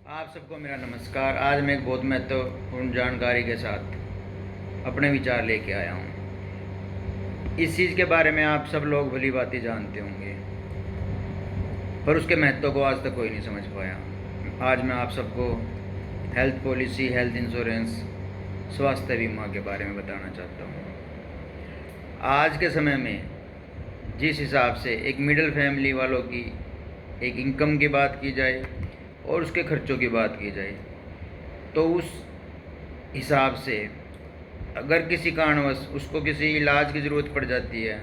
आप सबको मेरा नमस्कार। आज मैं एक बहुत महत्वपूर्ण जानकारी के साथ अपने विचार लेके आया हूँ। इस चीज़ के बारे में आप सब लोग भली भांति जानते होंगे, पर उसके महत्व को आज तक कोई नहीं समझ पाया। आज मैं आप सबको हेल्थ पॉलिसी, हेल्थ इंश्योरेंस, स्वास्थ्य बीमा के बारे में बताना चाहता हूँ। आज के समय में जिस हिसाब से एक मिडिल फैमिली वालों की एक इनकम की बात की जाए और उसके खर्चों की बात की जाए, तो उस हिसाब से अगर किसी कारणवश उसको किसी इलाज की ज़रूरत पड़ जाती है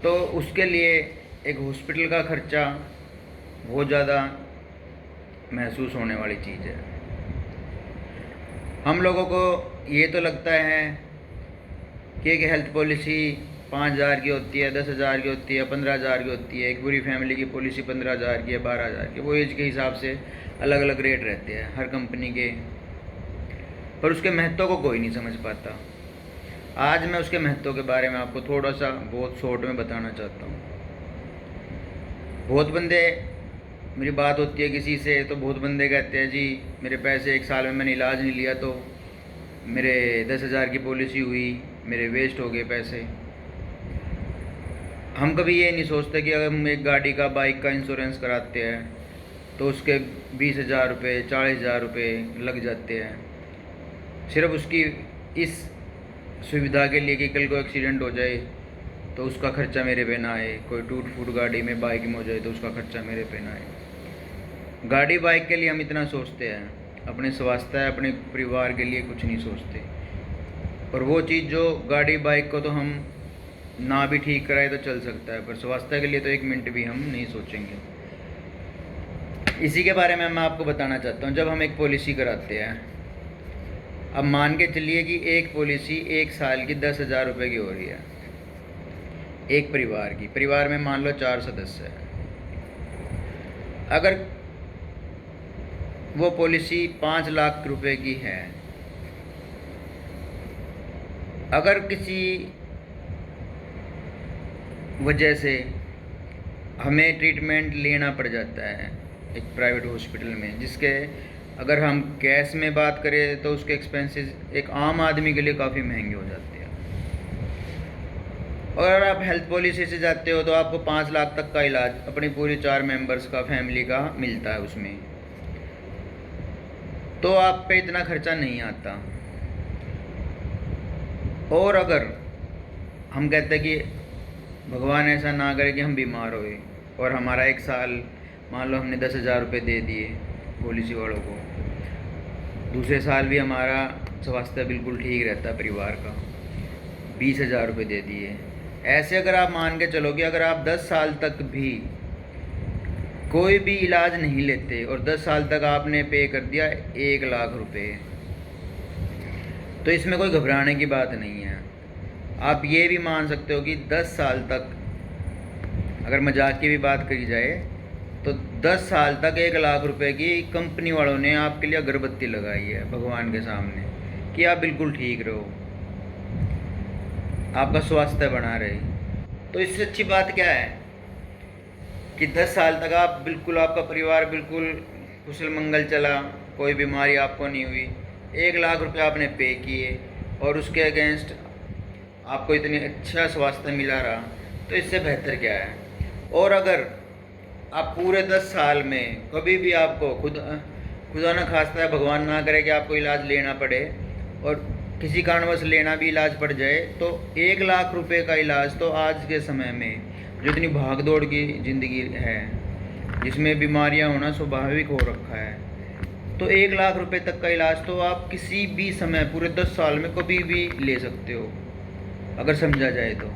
तो उसके लिए एक हॉस्पिटल का खर्चा बहुत ज़्यादा महसूस होने वाली चीज़ है। हम लोगों को ये तो लगता है कि एक हेल्थ पॉलिसी 5,000 की होती है, 10,000 की होती है, 15,000 की होती है। एक पूरी फैमिली की पॉलिसी 15,000 की है, 12,000 की। वो एज के हिसाब से अलग अलग रेट रहते हैं हर कंपनी के, पर उसके महत्व को कोई नहीं समझ पाता। आज मैं उसके महत्व के बारे में आपको थोड़ा सा बहुत शॉर्ट में बताना चाहता हूँ। बहुत बंदे, मेरी बात होती है किसी से तो बहुत बंदे कहते हैं जी मेरे पैसे 1 साल में मैंने इलाज नहीं लिया तो मेरे 10,000 की पॉलिसी हुई, मेरे वेस्ट हो गए पैसे। हम कभी ये नहीं सोचते कि अगर हम एक गाड़ी का, बाइक का इंश्योरेंस कराते हैं तो उसके 20,000 रुपये, 40,000 रुपये लग जाते हैं सिर्फ उसकी इस सुविधा के लिए कि कल को एक्सीडेंट हो जाए तो उसका खर्चा मेरे पे ना आए। कोई टूट फूट गाड़ी में, बाइक में हो जाए तो उसका खर्चा मेरे पे ना आए। गाड़ी बाइक के लिए हम इतना सोचते हैं, अपने स्वास्थ्य, अपने परिवार के लिए कुछ नहीं सोचते। और वो चीज़ जो गाड़ी बाइक को तो हम ना भी ठीक कराए तो चल सकता है, पर स्वास्थ्य के लिए तो 1 मिनट भी हम नहीं सोचेंगे। इसी के बारे में मैं आपको बताना चाहता हूँ। जब हम एक पॉलिसी कराते हैं, अब मान के चलिए कि एक पॉलिसी 1 साल की 10,000 रुपये की हो रही है एक परिवार की। परिवार में मान लो 4 सदस्य हैं। अगर वो पॉलिसी 5 लाख रुपए की है, अगर किसी वजह से हमें ट्रीटमेंट लेना पड़ जाता है एक प्राइवेट हॉस्पिटल में, जिसके अगर हम कैश में बात करें तो उसके एक्सपेंसेस एक आम आदमी के लिए काफ़ी महंगे हो जाते हैं। और अगर आप हेल्थ पॉलिसी से जाते हो तो आपको 5 लाख तक का इलाज अपनी पूरी 4 मेंबर्स का, फैमिली का मिलता है उसमें, तो आप पे इतना खर्चा नहीं आता। और अगर हम कहते हैं कि भगवान ऐसा ना करे कि हम बीमार होए और हमारा 1 साल, मान लो हमने 10,000 रुपये दे दिए पॉलिसी वालों को, दूसरे साल भी हमारा स्वास्थ्य बिल्कुल ठीक रहता है परिवार का, 20,000 रुपये दे दिए। ऐसे अगर आप मान के चलो कि अगर आप 10 साल तक भी कोई भी इलाज नहीं लेते और 10 साल तक आपने पे कर दिया 1 लाख रुपये, तो इसमें कोई घबराने की बात नहीं है। आप ये भी मान सकते हो कि 10 साल तक, अगर मजाक की भी बात करी जाए तो 10 साल तक 1 लाख रुपए की कंपनी वालों ने आपके लिए अगरबत्ती लगाई है भगवान के सामने कि आप बिल्कुल ठीक रहो, आपका स्वास्थ्य बना रहे। तो इससे अच्छी बात क्या है कि 10 साल तक आप बिल्कुल, आपका परिवार बिल्कुल कुशल मंगल चला, कोई बीमारी आपको नहीं हुई, 1 लाख रुपये आपने पे किए और उसके अगेंस्ट आपको इतनी अच्छा स्वास्थ्य मिला रहा, तो इससे बेहतर क्या है। और अगर आप पूरे 10 साल में कभी भी आपको खुदा ना खास्ता है, भगवान ना करे कि आपको इलाज लेना पड़े, और किसी कारणवश लेना भी इलाज पड़ जाए, तो 1 लाख रुपए का इलाज तो आज के समय में जो इतनी भाग दौड़ की ज़िंदगी है, जिसमें बीमारियां होना स्वाभाविक हो रखा है, तो 1 लाख रुपए तक का इलाज तो आप किसी भी समय पूरे 10 साल में कभी भी ले सकते हो अगर समझा जाए तो।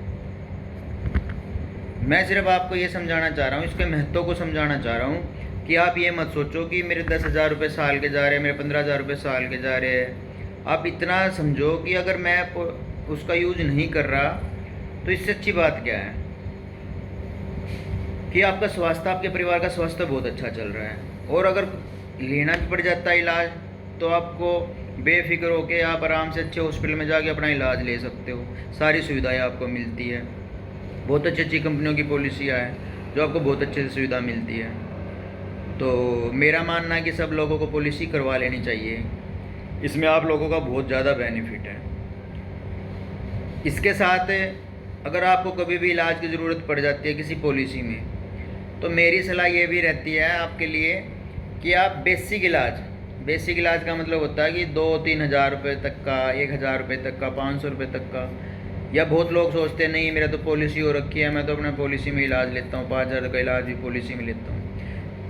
मैं सिर्फ आपको ये समझाना चाह रहा हूँ, इसके महत्व को समझाना चाह रहा हूँ कि आप ये मत सोचो कि मेरे 10,000 रुपये साल के जा रहे हैं, मेरे 15,000 रुपये साल के जा रहे हैं। आप इतना समझो कि अगर मैं उसका यूज नहीं कर रहा तो इससे अच्छी बात क्या है कि आपका स्वास्थ्य, आपके परिवार का स्वास्थ्य बहुत अच्छा चल रहा है। और अगर लेना भी पड़ जाता है इलाज तो आपको बेफिक्र होकर आप आराम से अच्छे हॉस्पिटल में जाके अपना इलाज ले सकते हो, सारी सुविधाएं आपको मिलती है। बहुत अच्छी अच्छी कंपनियों की पॉलिसियाँ हैं जो आपको बहुत अच्छे से सुविधा मिलती है। तो मेरा मानना है कि सब लोगों को पॉलिसी करवा लेनी चाहिए, इसमें आप लोगों का बहुत ज़्यादा बेनिफिट है। इसके साथ अगर आपको कभी भी इलाज की ज़रूरत पड़ जाती है किसी पॉलिसी में, तो मेरी सलाह ये भी रहती है आपके लिए कि आप बेसिक इलाज का मतलब होता है कि 2-3 हज़ार रुपये तक का, 1,000 रुपये तक का, 500 रुपये तक का, या बहुत लोग सोचते हैं नहीं मेरा तो पॉलिसी हो रखी है, मैं तो अपने पॉलिसी में इलाज लेता हूँ, 5,000 का इलाज भी पॉलिसी में लेता हूँ।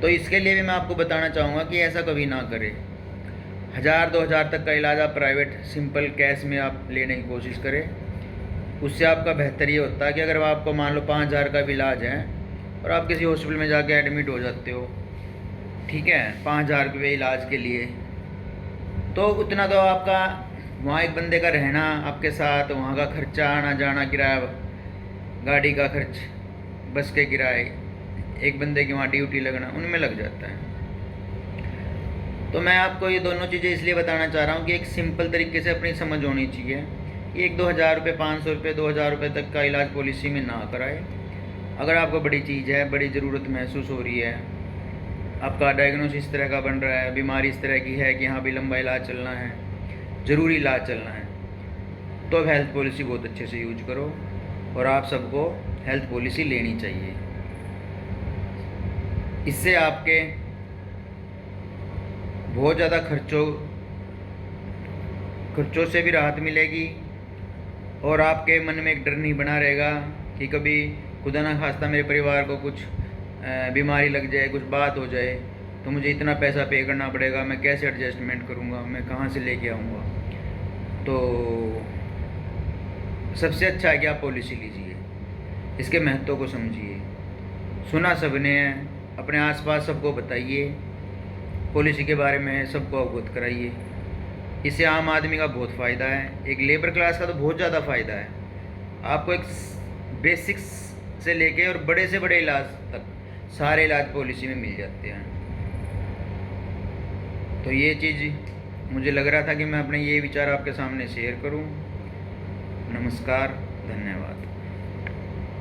तो इसके लिए भी मैं आपको बताना चाहूँगा कि ऐसा कभी ना करें। 1,000-2,000 तक का इलाज आप प्राइवेट सिंपल कैश में आप लेने की कोशिश करें। उससे आपका बेहतर ये होता है कि अगर आपको मान लो 5,000 का भी इलाज है और आप किसी हॉस्पिटल में जाके एडमिट हो जाते हो, ठीक है, 5,000 रुपये इलाज के लिए, तो उतना तो आपका वहाँ एक बंदे का रहना आपके साथ, वहाँ का खर्चा, आना जाना, किराया, गाड़ी का खर्च, बस के किराए, एक बंदे की वहाँ ड्यूटी लगना, उनमें लग जाता है। तो मैं आपको ये दोनों चीज़ें इसलिए बताना चाह रहा हूँ कि एक सिंपल तरीके से अपनी समझ होनी चाहिए कि 1-2 हज़ार रुपये, 500 रुपये, 2,000 रुपये तक का इलाज पॉलिसी में ना कराए। अगर आपको बड़ी चीज़ है, बड़ी ज़रूरत महसूस हो रही है, आपका डायग्नोसिस इस तरह का बन रहा है, बीमारी इस तरह की है कि यहाँ भी लंबा इलाज चलना है, ज़रूरी इलाज चलना है, तो अब हेल्थ पॉलिसी बहुत अच्छे से यूज करो और आप सबको हेल्थ पॉलिसी लेनी चाहिए। इससे आपके बहुत ज़्यादा खर्चों से भी राहत मिलेगी और आपके मन में एक डर नहीं बना रहेगा कि कभी खुदा ना खास्ता मेरे परिवार को कुछ बीमारी लग जाए, कुछ बात हो जाए तो मुझे इतना पैसा पे करना पड़ेगा, मैं कैसे एडजस्टमेंट करूँगा, मैं कहाँ से लेके आऊँगा। तो सबसे अच्छा है कि आप पॉलिसी लीजिए, इसके महत्व को समझिए। सुना सबने है, अपने आसपास सबको बताइए, पॉलिसी के बारे में सबको अवगत कराइए। इससे आम आदमी का बहुत फ़ायदा है, एक लेबर क्लास का तो बहुत ज़्यादा फ़ायदा है। आपको एक बेसिक्स से लेके और बड़े से बड़े इलाज तक सारे इलाज पॉलिसी में मिल जाते हैं। तो ये चीज़ मुझे लग रहा था कि मैं अपने ये विचार आपके सामने शेयर करूं। नमस्कार, धन्यवाद।